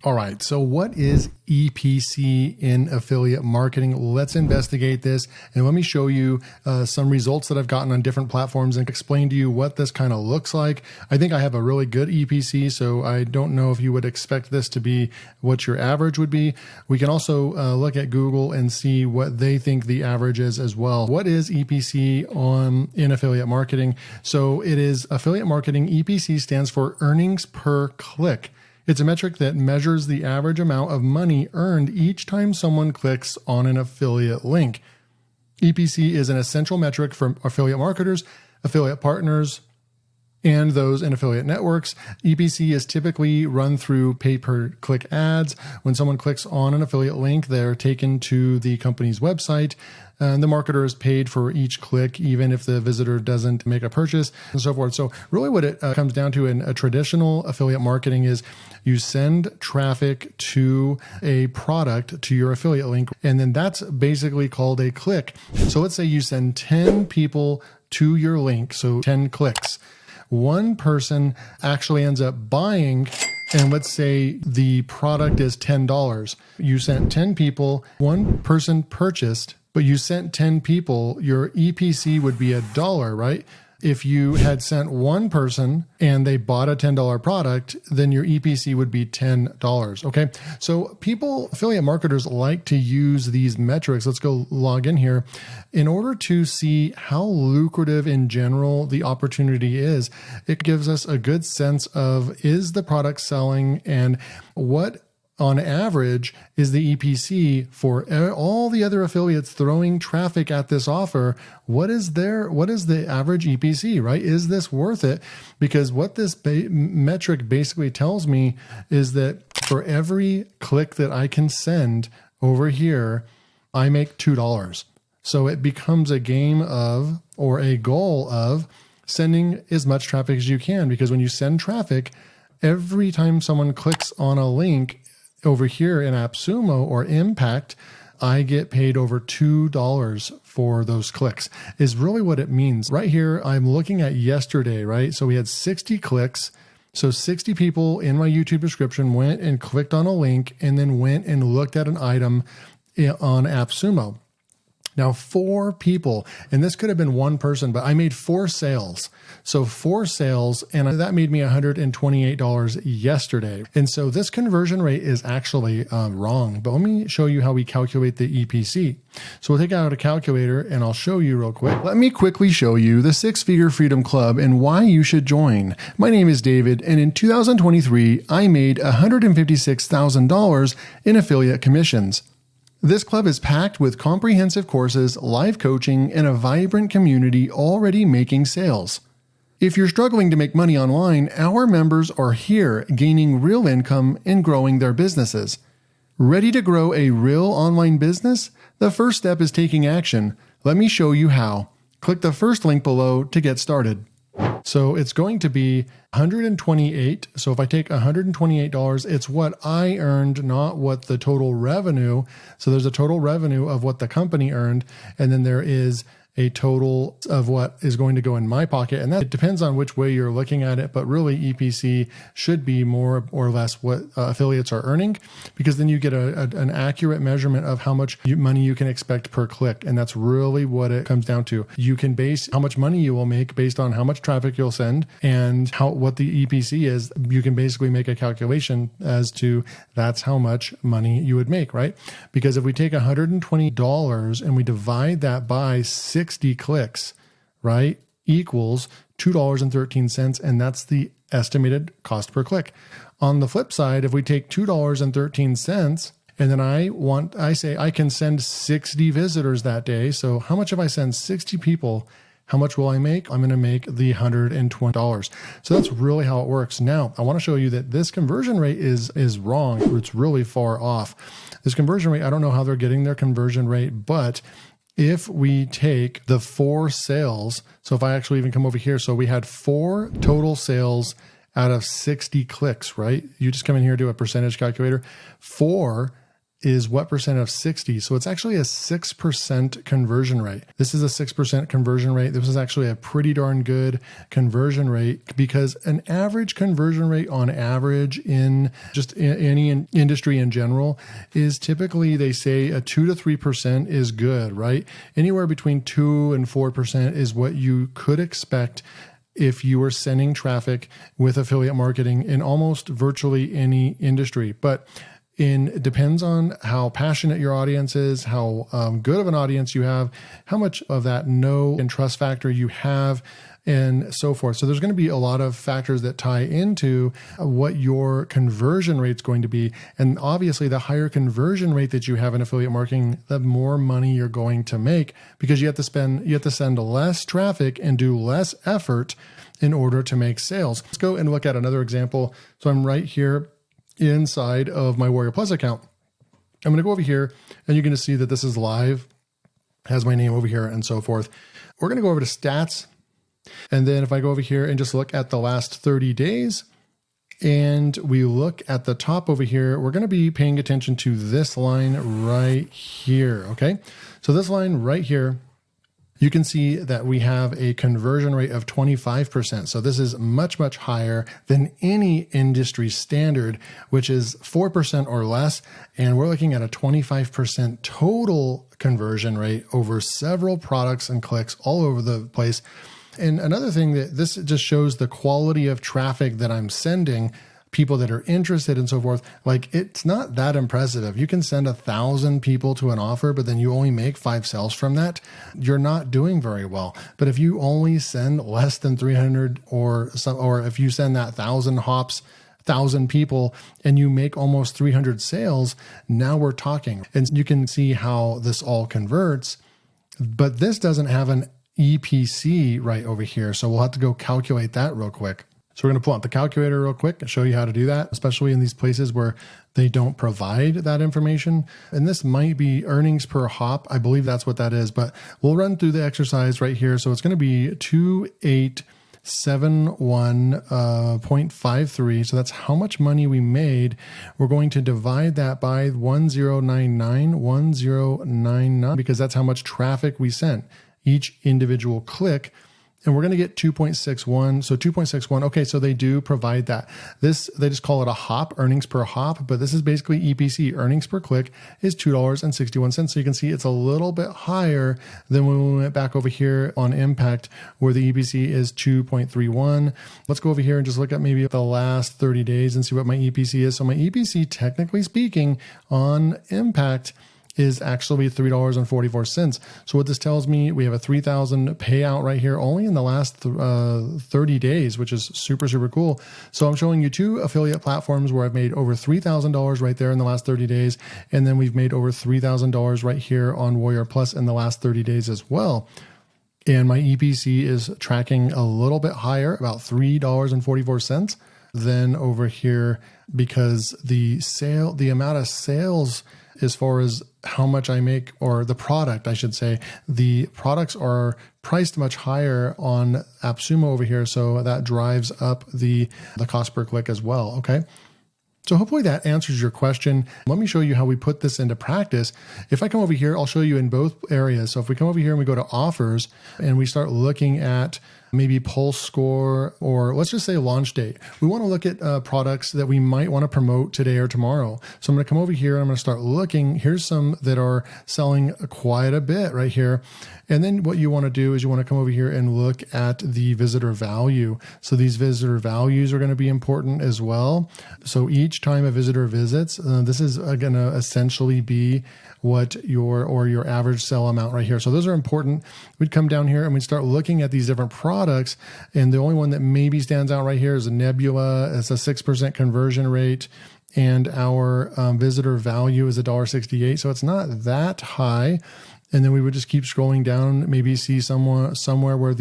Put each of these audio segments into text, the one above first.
All right, so what is EPC in affiliate marketing? Let's investigate this and let me show you some results that I've gotten on different platforms and explain to you what this kind of looks like. I think I have a really good EPC, so I don't know if you would expect this to be what your average would be. We can also look at Google and see what they think the average is as well. What is EPC in affiliate marketing? So it is affiliate marketing. EPC stands for earnings per click. It's a metric that measures the average amount of money earned each time someone clicks on an affiliate link. EPC is an essential metric for affiliate marketers, affiliate partners, and those in affiliate networks. EPC is typically run through pay-per-click ads. When someone clicks on an affiliate link, they're taken to the company's website, and the marketer is paid for each click, even if the visitor doesn't make a purchase, and so forth. So really what it comes down to in a traditional affiliate marketing is you send traffic to a product to your affiliate link, and then that's basically called a click. So let's say you send 10 people to your link, so 10 clicks. One person actually ends up buying, and let's say the product is $10. You sent 10 people, one person purchased, but you sent 10 people, your EPC would be $1, right? If you had sent one person and they bought a $10 product, then your EPC would be $10. Okay. So affiliate marketers like to use these metrics. Let's go log in here in order to see how lucrative in general the opportunity is. It gives us a good sense of, is the product selling, and what on average is the EPC for all the other affiliates throwing traffic at this offer. What is the average EPC, right? Is this worth it? Because what this metric basically tells me is that for every click that I can send over here, I make $2. So it becomes a game of, or a goal of, sending as much traffic as you can, because when you send traffic, every time someone clicks on a link over here in AppSumo or Impact, I get paid over $2 for those clicks, is really what it means. Right here, I'm looking at yesterday, right? So we had 60 clicks. So 60 people in my YouTube description went and clicked on a link and then went and looked at an item on AppSumo. Now, 4 people, and this could have been one person, but I made 4 sales. So 4 sales, and that made me $128 yesterday. And so this conversion rate is actually wrong, but let me show you how we calculate the EPC. So we'll take out a calculator and I'll show you real quick. Let me quickly show you the 6-Figure Freedom Club and why you should join. My name is David, and in 2023, I made $156,000 in affiliate commissions. This club is packed with comprehensive courses, live coaching, and a vibrant community already making sales. If you're struggling to make money online, our members are here gaining real income and growing their businesses. Ready to grow a real online business? The first step is taking action. Let me show you how. Click the first link below to get started. So it's going to be $128. So if I take $128, it's what I earned, not what the total revenue. So there's a total revenue of what the company earned, and then there is a total of what is going to go in my pocket. And that it depends on which way you're looking at it, but really EPC should be more or less what affiliates are earning, because then you get an accurate measurement of how much money you can expect per click. And that's really what it comes down to. You can base how much money you will make based on how much traffic you'll send and what the EPC is. You can basically make a calculation as to that's how much money you would make, right? Because if we take $120 and we divide that by 60 clicks, right, equals $2.13, and that's the estimated cost per click. On the flip side, if we take $2.13 and then I say I can send 60 visitors that day. So how much if I send 60 people? How much will I make? I'm going to make the $120. So that's really how it works. Now, I want to show you that this conversion rate is wrong. It's really far off. This conversion rate, I don't know how they're getting their conversion rate, but if we take the 4 sales, so if I actually even come over here, so we had 4 total sales out of 60 clicks, right? You just come in here, do a percentage calculator. 4 is what percent of 60. So it's actually a 6% conversion rate. This is a 6% conversion rate. This is actually a pretty darn good conversion rate, because an average conversion rate on average in just any industry in general is typically, they say a 2 to 3% is good, right? Anywhere between 2 and 4% is what you could expect if you were sending traffic with affiliate marketing in almost virtually any industry. But it depends on how passionate your audience is, how good of an audience you have, how much of that know and trust factor you have, and so forth. So there's going to be a lot of factors that tie into what your conversion rate is going to be. And obviously, the higher conversion rate that you have in affiliate marketing, the more money you're going to make, because you have to send less traffic and do less effort in order to make sales. Let's go and look at another example. So I'm right here inside of my Warrior Plus account. I'm going to go over here, and you're going to see that this is live, has my name over here and so forth. We're going to go over to stats. And then if I go over here and just look at the last 30 days, and we look at the top over here, we're going to be paying attention to this line right here. Okay. So this line right here, you can see that we have a conversion rate of 25%. So this is much, much higher than any industry standard, which is 4% or less. And we're looking at a 25% total conversion rate over several products and clicks all over the place. And another thing, that this just shows the quality of traffic that I'm sending, people that are interested and so forth. Like, it's not that impressive. You can send 1,000 people to an offer, but then you only make 5 sales from that. You're not doing very well. But if you only send less than 300 or if you send that 1,000 hops, 1,000 people, and you make almost 300 sales, now we're talking. And you can see how this all converts, but this doesn't have an EPC right over here. So we'll have to go calculate that real quick. So we're going to pull out the calculator real quick and show you how to do that, especially in these places where they don't provide that information. And this might be earnings per hop. I believe that's what that is, but we'll run through the exercise right here. So it's going to be 2871.53. So that's how much money we made. We're going to divide that by 1099, because that's how much traffic we sent, each individual click. And we're going to get 2.61. So 2.61. Okay. So they do provide that. They just call it a hop, earnings per hop, but this is basically EPC. Earnings per click is $2.61. So you can see it's a little bit higher than when we went back over here on impact, where the EPC is 2.31. Let's go over here and just look at maybe the last 30 days and see what my EPC is. So my EPC, technically speaking, on impact is actually $3.44. So what this tells me, we have a 3,000 payout right here only in the last 30 days, which is super, super cool. So I'm showing you 2 affiliate platforms where I've made over $3,000 right there in the last 30 days. And then we've made over $3,000 right here on Warrior Plus in the last 30 days as well. And my EPC is tracking a little bit higher, about $3.44 than over here, because the amount of sales, as far as how much I make, or the product, I should say, the products are priced much higher on AppSumo over here. So that drives up the cost per click as well. Okay. So hopefully that answers your question. Let me show you how we put this into practice. If I come over here, I'll show you in both areas. So if we come over here and we go to offers and we start looking at maybe pulse score, or let's just say launch date. We want to look at products that we might want to promote today or tomorrow. So I'm going to come over here and I'm going to start looking. Here's some that are selling quite a bit right here. And then what you want to do is you want to come over here and look at the visitor value. So these visitor values are going to be important as well. So each time a visitor visits, this is going to essentially be what your average sell amount right here. So those are important. We'd come down here and we'd start looking at these different products. And the only one that maybe stands out right here is a Nebula. It's a 6% conversion rate. And our visitor value is $1.68. So it's not that high. And then we would just keep scrolling down, maybe see somewhere where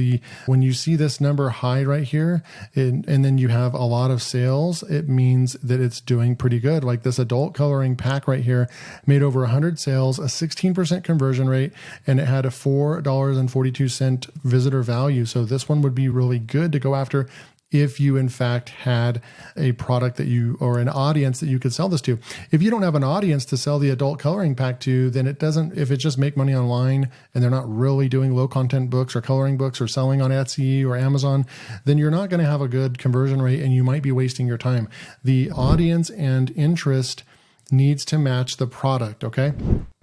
when you see this number high right here, and then you have a lot of sales, it means that it's doing pretty good. Like this adult coloring pack right here made over 100 sales, a 16% conversion rate, and it had a $4.42 visitor value. So this one would be really good to go after if you in fact had a product that you, or an audience that you could sell this to. If you don't have an audience to sell the adult coloring pack to, then it doesn't, if it just make money online and they're not really doing low content books or coloring books or selling on Etsy or Amazon, then you're not going to have a good conversion rate and you might be wasting your time. The audience and interest needs to match the product. Okay.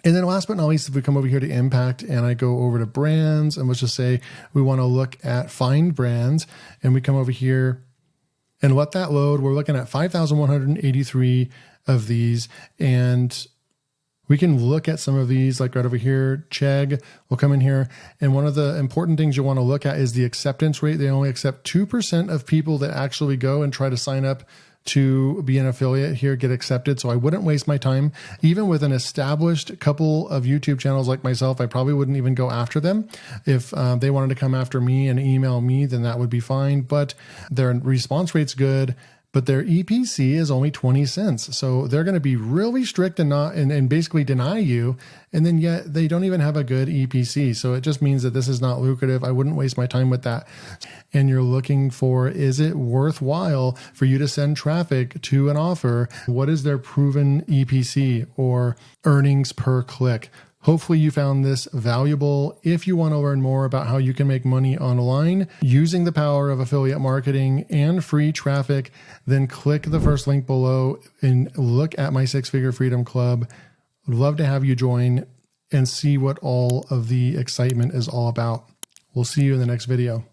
And then last but not least, if we come over here to impact and I go over to brands, and let's just say we want to look at find brands, and we come over here and let that load. We're looking at 5,183 of these, and we can look at some of these, like right over here. Chegg will come in here. And one of the important things you want to look at is the acceptance rate. They only accept 2% of people that actually go and try to sign up to be an affiliate here, get accepted. So I wouldn't waste my time. Even with an established couple of YouTube channels like myself, I probably wouldn't even go after them. If they wanted to come after me and email me, then that would be fine. But their response rate's good. But their EPC is only 20 cents. So they're going to be really strict and not and basically deny you. And then yet they don't even have a good EPC. So it just means that this is not lucrative. I wouldn't waste my time with that. And you're looking for, is it worthwhile for you to send traffic to an offer? What is their proven EPC or earnings per click? Hopefully you found this valuable. If you want to learn more about how you can make money online using the power of affiliate marketing and free traffic, then click the first link below and look at my 6-Figure Freedom Club. Would love to have you join and see what all of the excitement is all about. We'll see you in the next video.